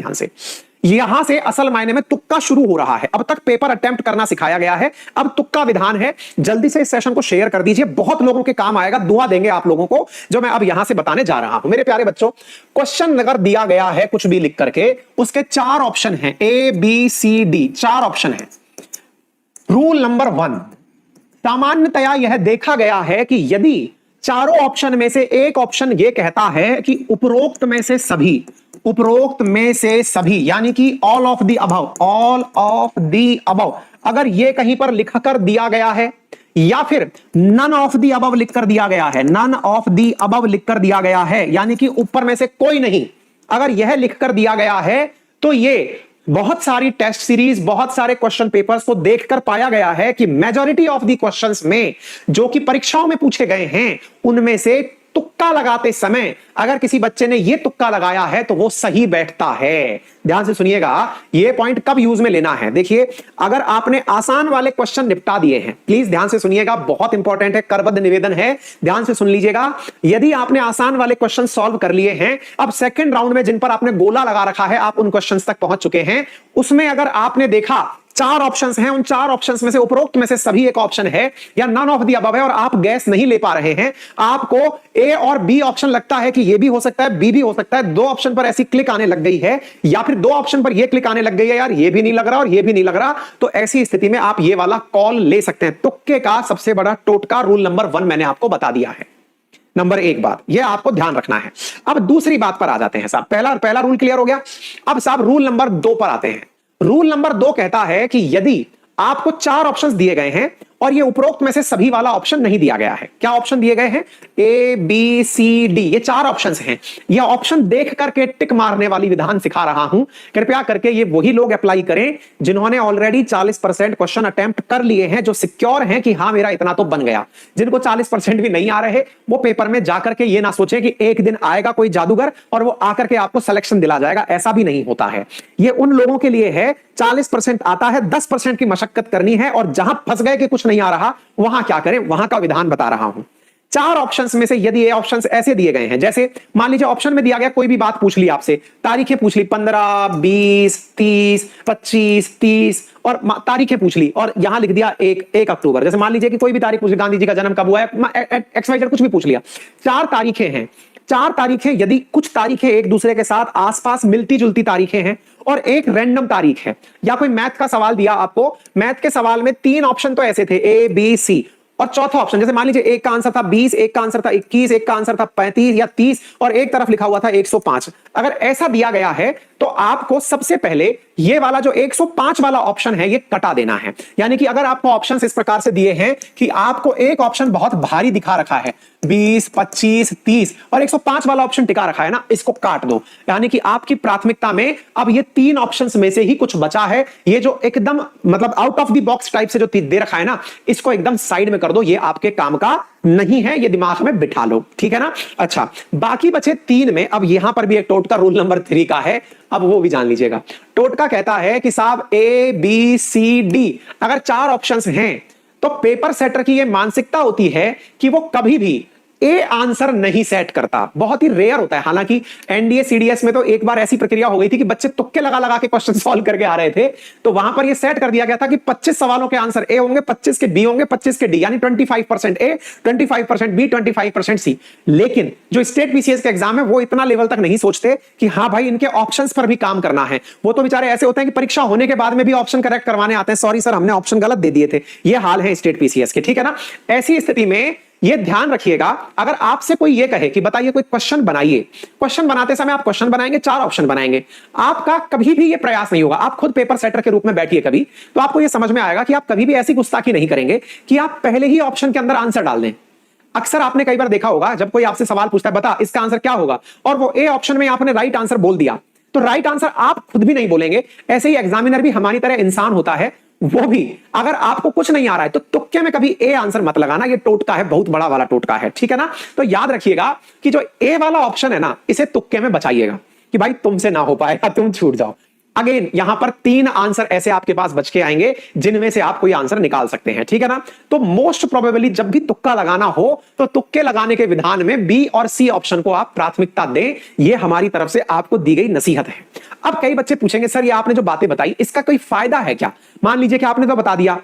ध्यान से। यहां से असल मायने में तुक्का शुरू हो रहा है। अब तक पेपर अटेम्प्ट करना सिखाया गया है, अब तुक्का विधान है। जल्दी से इस सेशन को शेयर कर दीजिए, बहुत लोगों के काम आएगा, दुआ देंगे आप लोगों को जो मैं अब यहां से बताने जा रहा हूं। मेरे प्यारे बच्चों, क्वेश्चन अगर दिया गया है कुछ भी लिख करके, उसके 4 ऑप्शन हैं, A B C D, 4 option है। रूल नंबर 1, सामान्यतया यह देखा गया है कि यदि चारों ऑप्शन में से एक ऑप्शन यह कहता है कि उपरोक्त में से सभी, उपरोक्त में से सभी यानी कि all of the above, all of the above, अगर यह कहीं पर लिखकर दिया गया है या फिर नन ऑफ द अबव लिखकर दिया गया है, नन ऑफ द अबव लिखकर दिया गया है यानी कि ऊपर में से कोई नहीं, अगर यह लिखकर दिया गया है तो यह बहुत सारी टेस्ट सीरीज, बहुत सारे क्वेश्चन पेपर्स को देखकर पाया गया है कि मेजॉरिटी ऑफ द क्वेश्चंस में जो कि परीक्षाओं में पूछे गए हैं उनमें से तुक्का लगाते समय अगर किसी बच्चे ने यह तुक्का लगाया है तो वो सही बैठता है। ध्यान से सुनिएगा, यह पॉइंट कब यूज में लेना है। देखिए, अगर आपने आसान वाले क्वेश्चन निपटा दिए हैं, प्लीज ध्यान से सुनिएगा, बहुत इंपॉर्टेंट है, करबद्ध निवेदन है, ध्यान से सुन लीजिएगा। यदि आपने आसान वाले क्वेश्चन सॉल्व कर लिए हैं, अब सेकंड राउंड में जिन पर आपने गोला लगा रखा है, आप उन क्वेश्चंस तक पहुंच चुके हैं, उसमें अगर आपने देखा 4 ऑप्शंस हैं, उन 4 ऑप्शंस में से उपरोक्त में से सभी एक ऑप्शन है या नन ऑफ द अबव है और आप गैस नहीं ले पा रहे हैं, आपको ए और बी ऑप्शन लगता है कि ये भी हो सकता है, बी भी हो सकता है, 2 ऑप्शन पर ऐसी क्लिक आने लग गई है या फिर 2 ऑप्शन पर ये क्लिक आने लग गई है, यार ये भी नहीं लग रहा और ये भी नहीं लग रहा, तो ऐसी स्थिति में आप ये वाला कॉल ले सकते हैं। तुक्के का सबसे बड़ा टोटका रूल नंबर 1 मैंने आपको बता दिया है। नंबर 1 बात, यह आपको ध्यान रखना है। अब दूसरी बात पर आ जाते हैं साहब। पहला रूल क्लियर हो गया। अब साहब रूल नंबर 2 पर आते हैं। रूल नंबर 2 कहता है कि यदि आपको 4 ऑप्शंस दिए गए हैं और ये उपरोक्त में से सभी वाला ऑप्शन नहीं दिया गया है, क्या ऑप्शन दिए गए हैं? ए बी सी डी, ये 4 ऑप्शंस हैं। ये ऑप्शन देख करके टिक मारने वाली विधान सिखा रहा हूं, कृपया करके ये वही लोग अप्लाई करें जिन्होंने ऑलरेडी 40% क्वेश्चन अटेम्प्ट कर लिए हैं, जो सिक्योर हैं कि हां मेरा इतना तो बन गया। जिनको 40% भी नहीं आ रहे, वो पेपर में जाकर के ये ना सोचें कि एक दिन आएगा कोई जादूगर और वो आकर के आपको सिलेक्शन दिला जाएगा, ऐसा भी नहीं होता है। ये उन लोगों के लिए है, 40% आता है, 10% की मशक्कत करनी है और जहां फंस गए कि कुछ नहीं आ रहा, वहां क्या करें, वहां का विधान बता रहा हूं। 4 ऑप्शंस में से यदि ये ऑप्शंस ऐसे दिए गए हैं, जैसे मान लीजिए ऑप्शन में दिया गया, कोई भी बात पूछ ली आपसे, तारीखें पूछ ली 15, 20, 30, 25, 30 और तारीखें पूछ ली और यहां लिख दिया 1 अक्टूबर। जैसे मान लीजिए कि कोई भी तारीख पूछ ली, गांधी जी का जन्म कब हुआ है, XYZ कुछ भी पूछ लिया। 4 तारीखें हैं, 4 तारीखें, यदि कुछ तारीखें एक दूसरे के साथ आसपास मिलती जुलती तारीखें हैं और एक रैंडम तारीख है, या कोई मैथ का सवाल दिया आपको, मैथ के सवाल में 3 ऑप्शन तो ऐसे थे, ए बी सी, और चौथा ऑप्शन, जैसे मान लीजिए एक का आंसर था 20, एक का आंसर था 21, एक का आंसर था 35 या 30 और एक तरफ लिखा हुआ था 105। अगर ऐसा दिया गया है तो आपको सबसे पहले ये वाला जो 105 वाला ऑप्शन है ये कटा देना है। यानी कि अगर आपको ऑप्शंस इस प्रकार से दिए हैं कि आपको एक ऑप्शन बहुत भारी दिखा रखा है, 20, 25, 30 और 105 वाला ऑप्शन टिका रखा है ना, इसको काट दो। यानी कि आपकी प्राथमिकता में अब ये 3 ऑप्शंस में से ही कुछ बचा है। ये जो एकदम मतलब out of the box type से जो दे रखा है ना, इसको एकदम साइड में कर दो, ये आपके काम का नहीं है, ये दिमाग में बिठा लो, ठीक है ना। अच्छा, बाकी बचे 3 में अब यहां पर भी एक टोटका रूल नंबर 3 का है, अब वो भी जान लीजिएगा। टोटका कहता है कि साहब ए बी सी डी अगर 4 ऑप्शंस हैं तो पेपर सेटर की ये मानसिकता होती है कि वो कभी भी ए आंसर नहीं सेट करता, बहुत ही रेयर होता है। हालांकि एनडीए सीडीएस में तो एक बार ऐसी प्रक्रिया हो गई थी कि बच्चे तुक्के लगा लगा के क्वेश्चन सॉल्व करके आ रहे थे, तो वहां पर ये सेट कर दिया गया था कि 25 सवालों के आंसर ए होंगे, 25 के बी होंगे, 25 के डी, यानी 25% ए, 25% बी, 25% सी। लेकिन जो स्टेट पीसीएस का एग्जाम है वो इतना लेवल तक नहीं सोचते कि हाँ भाई इनके ऑप्शंस पर भी काम करना है। वो तो बेचारे ऐसे होते हैं कि परीक्षा होने के बाद में भी ऑप्शन करेक्ट करवाने आते हैं, सॉरी सर हमने ऑप्शन गलत दे दिए थे। ये हाल है स्टेट पीसीएस के, ठीक है ना। ऐसी स्थिति में ये ध्यान रखिएगा, अगर आपसे कोई ये कहे कि बताइए कोई क्वेश्चन बनाइए, क्वेश्चन बनाते समय आप क्वेश्चन बनाएंगे, 4 ऑप्शन बनाएंगे, आपका कभी भी ये प्रयास नहीं होगा, आप खुद पेपर सेटर के रूप में बैठिए कभी, तो आपको ये समझ में आएगा कि आप कभी भी ऐसी गुस्ताखी नहीं करेंगे कि आप पहले ही ऑप्शन के अंदर आंसर डाल दें। अक्सर आपने कई बार देखा होगा, जब कोई आपसे सवाल पूछता है बता इसका आंसर क्या होगा, और वो ए ऑप्शन में आपने राइट आंसर बोल दिया, तो राइट आंसर आप खुद भी नहीं बोलेंगे। ऐसे ही एग्जामिनर भी हमारी तरह इंसान होता है, वो भी अगर आपको कुछ नहीं आ रहा है तो तुक्के में कभी ए आंसर मत लगाना, ये टोटका है, बहुत बड़ा वाला टोटका है, ठीक है ना। तो याद रखिएगा कि जो ए वाला ऑप्शन है ना, इसे तुक्के में बचाइएगा कि भाई तुमसे ना हो पाएगा, तुम छूट जाओ। अगेन यहां पर 3 आंसर ऐसे आपके पास बच के आएंगे जिनमें से आप कोई आंसर निकाल सकते हैं, ठीक है ना। तो मोस्ट प्रोबेबली जब भी तुक्का लगाना हो तो तुक्के लगाने के विधान में बी और सी ऑप्शन को आप प्राथमिकता दें, यह हमारी तरफ से आपको दी गई नसीहत है। अब कई बच्चे पूछेंगे सर ये आपने जो बातें बताई इसका कोई फायदा है क्या? मान लीजिए कि आपने तो बता दिया,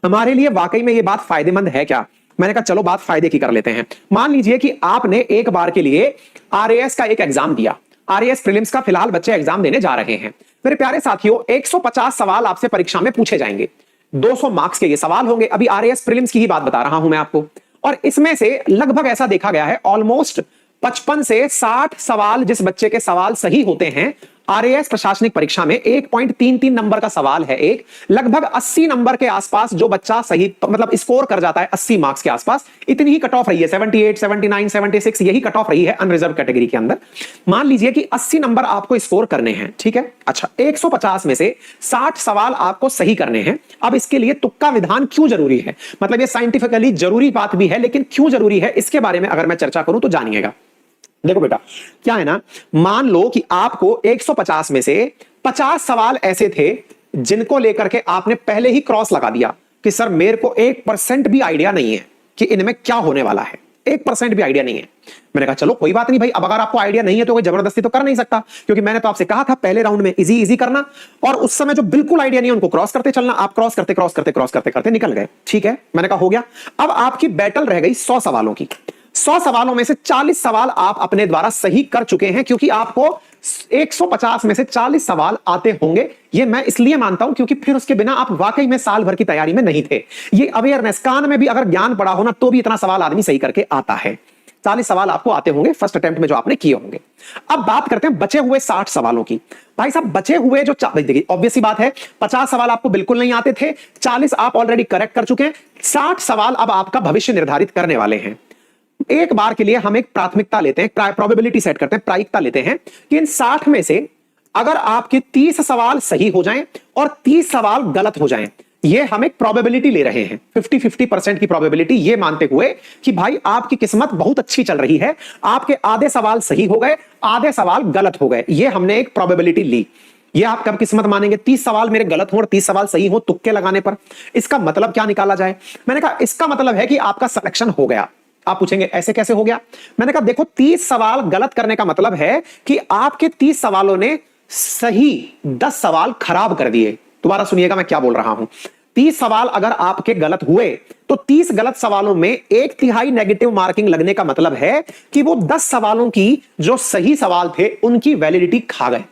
हमारे लिए वाकई में ये बात फायदेमंद है क्या? मैंने कहा चलो बात फायदे की कर लेते हैं। मान लीजिए कि आपने एक बार के लिए आरएएस का एक एग्जाम दिया, आरएएस प्रीलिम्स का फिलहाल बच्चे एग्जाम देने जा रहे हैं। मेरे प्यारे साथियों 150 सवाल आपसे परीक्षा में पूछे जाएंगे, 200 मार्क्स के ये सवाल होंगे। अभी आरएएस प्रीलिम्स की ही बात बता रहा हूं मैं आपको, और इसमें से लगभग ऐसा देखा गया है ऑलमोस्ट 55 से 60 सवाल जिस बच्चे के सवाल सही होते हैं आरएएस प्रशासनिक परीक्षा में 1.33 नंबर का सवाल है, एक लगभग 80 नंबर के आसपास जो बच्चा सही मतलब स्कोर कर जाता है 80 मार्क्स के आसपास, इतनी ही कट ऑफ रही है 78, 79, 76 यही कट ऑफ रही है अनरिजर्व कैटेगरी के अंदर। मान लीजिए कि 80 नंबर आपको स्कोर करने हैं, ठीक है। अच्छा 150 में से 60 सवाल आपको सही करने हैं। अब इसके लिए तुक्का विधान क्यों जरूरी है, मतलब ये साइंटिफिकली जरूरी बात भी है, लेकिन क्यों जरूरी है इसके बारे में अगर मैं चर्चा करूं तो जानिएगा। देखो बेटा क्या है ना, मान लो कि आपको 150 में से 50 सवाल ऐसे थे जिनको लेकर के आपने पहले ही क्रॉस लगा दिया कि सर मेरे को 1% भी आइडिया नहीं है कि इनमें क्या होने वाला है, 1% भी आइडिया नहीं है। मैंने कहा चलो कोई बात नहीं भाई, अब अगर आपको आइडिया नहीं है तो कोई जबरदस्ती तो कर नहीं सकता, क्योंकि मैंने तो आपसे कहा था पहले राउंड में इजी इजी करना, और उस समय जो बिल्कुल आइडिया नहीं है उनको क्रॉस करते चलना। आप क्रॉस करते निकल गए, ठीक है। मैंने कहा हो गया। अब आपकी बैटल रह गई 100 सवालों की। 100 सवालों में से 40 सवाल आप अपने द्वारा सही कर चुके हैं, क्योंकि आपको 150 में से 40 सवाल आते होंगे। ये मैं इसलिए मानता हूं क्योंकि फिर उसके बिना आप वाकई में साल भर की तैयारी में नहीं थे। ये अवेयरनेस कान में भी अगर ज्ञान पड़ा हो ना तो भी इतना सवाल आदमी सही करके आता है। 40 सवाल आपको आते होंगे फर्स्ट अटेम्प्ट में जो आपने किए होंगे। अब बात करते हैं बचे हुए 60 सवालों की। भाई साहब बचे हुए जो देखिए ऑब्वियस सी बात है 50 सवाल आपको बिल्कुल नहीं आते थे, 40 आप ऑलरेडी करेक्ट कर चुके हैं, 60 सवाल अब आपका भविष्य निर्धारित करने वाले हैं। एक बार के लिए हम एक प्राथमिकता लेते हैं, प्रोबेबिलिटी सेट करते हैं, प्रायिकता लेते हैं कि इन 60 में से अगर आपके 30 सवाल सही हो जाएं और 30 सवाल गलत हो जाएं, ये हम एक प्रोबेबिलिटी ले रहे हैं 50-50% की प्रोबेबिलिटी, ये मानते हुए कि भाई आपकी किस्मत बहुत अच्छी चल रही है, आपके आधे सवाल सही हो गए, आधे सवाल गलत हो गए, ये हमने एक प्रोबेबिलिटी ली। ये आप कब किस्मत मानेंगे? 30 सवाल मेरे गलत हो और 30 सवाल सही हो तुक्के लगाने पर। इसका मतलब क्या निकाला जाए? मैंने कहा इसका मतलब है कि आपका सिलेक्शन हो गया। आप पूछेंगे ऐसे कैसे हो गया? मैंने कहा देखो 30 सवाल गलत करने का मतलब है कि आपके 30 सवालों ने सही 10 सवाल खराब कर दिए। दोबारा सुनिएगा मैं क्या बोल रहा हूं। 30 सवाल अगर आपके गलत हुए तो 30 गलत सवालों में 1/3 नेगेटिव मार्किंग लगने का मतलब है कि वो 10 सवालों की जो सही सवाल थे उनकी वैलिडिटी खा गए,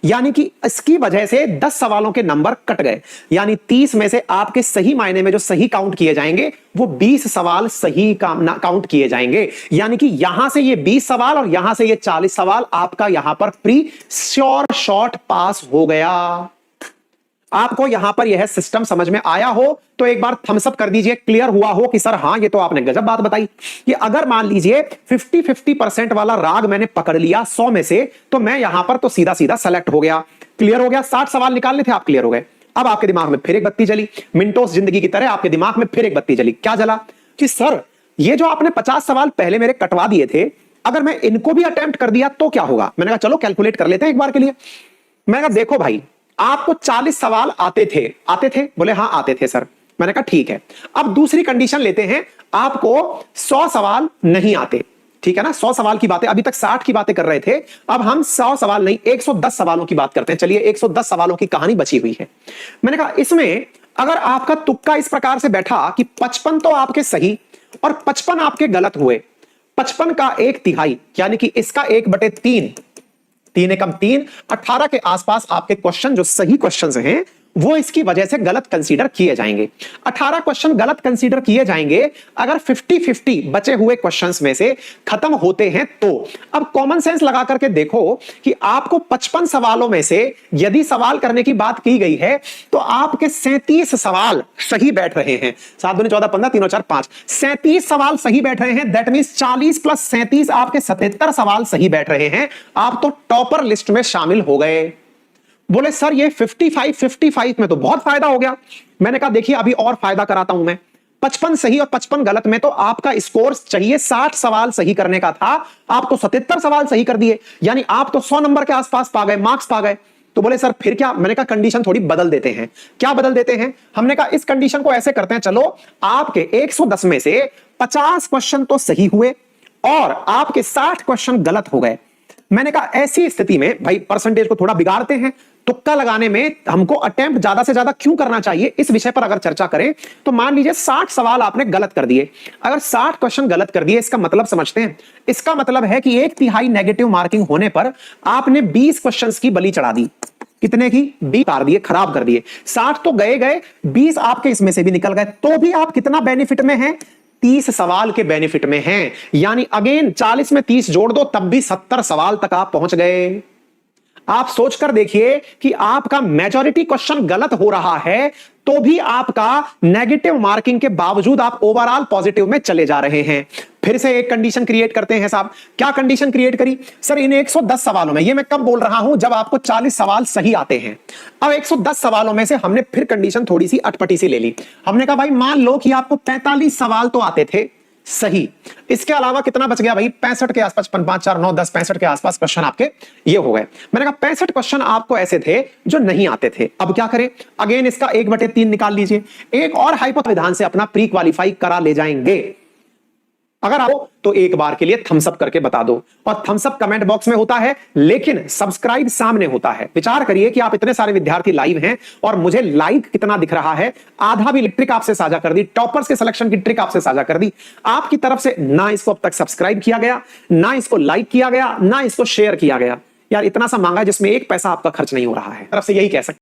यानी कि इसकी वजह से 10 सवालों के नंबर कट गए। यानी 30 में से आपके सही मायने में जो सही काउंट किए जाएंगे वो 20 सवाल सही काउंट किए जाएंगे। यानी कि यहां से ये 20 सवाल और यहां से ये 40 सवाल आपका यहां पर प्री श्योर शॉर्ट पास हो गया। आपको यहां पर यह सिस्टम समझ में आया हो तो एक बार थम्स अप कर दीजिए, क्लियर हुआ हो कि सर हां ये तो आपने गजब बात बताई। कि अगर मान लीजिए 50-50% वाला राग मैंने पकड़ लिया 100 में से, तो मैं यहां पर तो सीधा सीधा सेलेक्ट हो गया, क्लियर हो गया। 60 सवाल निकालने थे, आप क्लियर हो गए। अब आपके दिमाग में फिर एक बत्ती जली, मिनटोस जिंदगी की तरह आपके दिमाग में फिर एक बत्ती जली। क्या जला? कि सर ये जो आपने 50 सवाल पहले मेरे कटवा दिए थे, अगर मैं इनको भी अटेम्प्ट कर दिया तो क्या होगा? मैंने कहा चलो कैलकुलेट कर लेते हैं एक बार के लिए। मैंने कहा देखो भाई आपको 40 सवाल आते थे? बोले हाँ आते थे सर। मैंने कहा ठीक है, अब दूसरी कंडीशन लेते हैं, आपको 100 सवाल नहीं आते, ठीक है ना। 100 सवाल की बातें, अभी तक 60 की बातें कर रहे थे, अब हम 100 सवाल नहीं 110 सवालों की बात करते हैं। चलिए 110 सवालों की कहानी बची हुई है। मैंने कहा इसमें अगर आपका तुक्का इस प्रकार से बैठा कि 55 तो आपके सही और 55 आपके गलत हुए, 55 का 1/3 यानी कि इसका 1/3, 3 एकम 3, 18 के आसपास आपके क्वेश्चन जो सही क्वेश्चंस हैं वो इसकी वजह से गलत कंसीडर किए जाएंगे। 18 क्वेश्चन गलत कंसीडर किए जाएंगे अगर 50-50 बचे हुए क्वेश्चंस में से खत्म होते हैं तो। अब कॉमन सेंस लगा करके देखो कि आपको 55 सवालों में से यदि सवाल करने की बात की गई है तो आपके 37 सवाल सही बैठ रहे हैं। 7 दूनी 14 15 3 और 4 5, 37 सवाल सही बैठ रहे हैं। दैट मींस 40 + 37 आपके 77 सवाल सही बैठ रहे हैं। आप तो टॉपर लिस्ट में शामिल हो गए। बोले सर ये 55-55 में तो बहुत फायदा हो गया। मैंने कहा देखिए अभी और फायदा कराता हूं मैं। 55 सही और 55 गलत में तो आपका स्कोर चाहिए 60 सवाल सही करने का था, आप तो 77 सवाल सही कर दिए, यानी आप तो 100 नंबर के आसपास पा गए, मार्क्स पा गए। तो बोले सर फिर क्या? मैंने कहा कंडीशन थोड़ी बदल देते हैं। क्या बदल देते हैं? हमने कहा इस कंडीशन को ऐसे करते हैं, चलो आपके 110 में से 50 क्वेश्चन तो सही हुए और आपके 60 क्वेश्चन गलत हो गए। मैंने कहा ऐसी स्थिति में भाई परसेंटेज को थोड़ा बिगाड़ते हैं, तुक्का लगाने में हमको अटेम्प्ट ज्यादा से ज्यादा क्यों करना चाहिए, इस विषय पर अगर चर्चा करें तो मान लीजिए 60 सवाल आपने गलत कर दिए। अगर 60 क्वेश्चन गलत कर दिए, इसका मतलब समझते हैं? इसका मतलब है कि 1/3 नेगेटिव मार्किंग होने पर आपने 20 क्वेश्चंस की बलि चढ़ा दी। कितने की? 20 उतार दिए, खराब कर दिए। 60 तो गए गए, 20 आपके इसमें से भी निकल गए, तो भी आप कितना बेनिफिट में हैं? 30 सवाल के बेनिफिट में हैं। यानी अगेन 40 में 30 जोड़ दो तब भी 70 सवाल तक आप पहुंच गए। आप सोचकर देखिए कि आपका मेजॉरिटी क्वेश्चन गलत हो रहा है तो भी आपका नेगेटिव मार्किंग के बावजूद आप ओवरऑल पॉजिटिव में चले जा रहे हैं। फिर से एक कंडीशन क्रिएट करते हैं साहब। क्या कंडीशन क्रिएट करी? सर इन 110 सवालों में, ये मैं कब बोल रहा हूं? जब आपको 40 सवाल सही आते हैं। अब 110 सवालों में से हमने फिर कंडीशन थोड़ी सी अटपटी सी ले ली। हमने कहा भाई मान लो कि आपको 45 सवाल तो आते थे सही, इसके अलावा कितना बच गया भाई? 65 के आसपास, 5 4 9 10 65 के आसपास क्वेश्चन आपके ये हो गए। मैंने कहा 65 क्वेश्चन आपको ऐसे थे जो नहीं आते थे। अब क्या करें? अगेन इसका 1/3 निकाल लीजिए, एक और हाइपोथेसिस विधान से अपना प्री क्वालिफाई करा ले जाएंगे। अगर आओ तो एक बार के लिए थम्स अप करके बता दो, और थम्स अप कमेंट बॉक्स में होता है लेकिन सब्सक्राइब सामने होता है। विचार करिए कि आप इतने सारे विद्यार्थी लाइव हैं और मुझे लाइक कितना दिख रहा है। आधा भी ट्रिक आपसे साझा कर दी, टॉपर्स के सिलेक्शन की ट्रिक आपसे साझा कर दी। आपकी तरफ से ना इसको अब तक सब्सक्राइब किया गया, ना इसको लाइक किया गया, ना इसको शेयर किया गया। यार इतना सा मांगा जिसमें 1 पैसा आपका खर्च नहीं हो रहा है। तरफ से यही कह सकते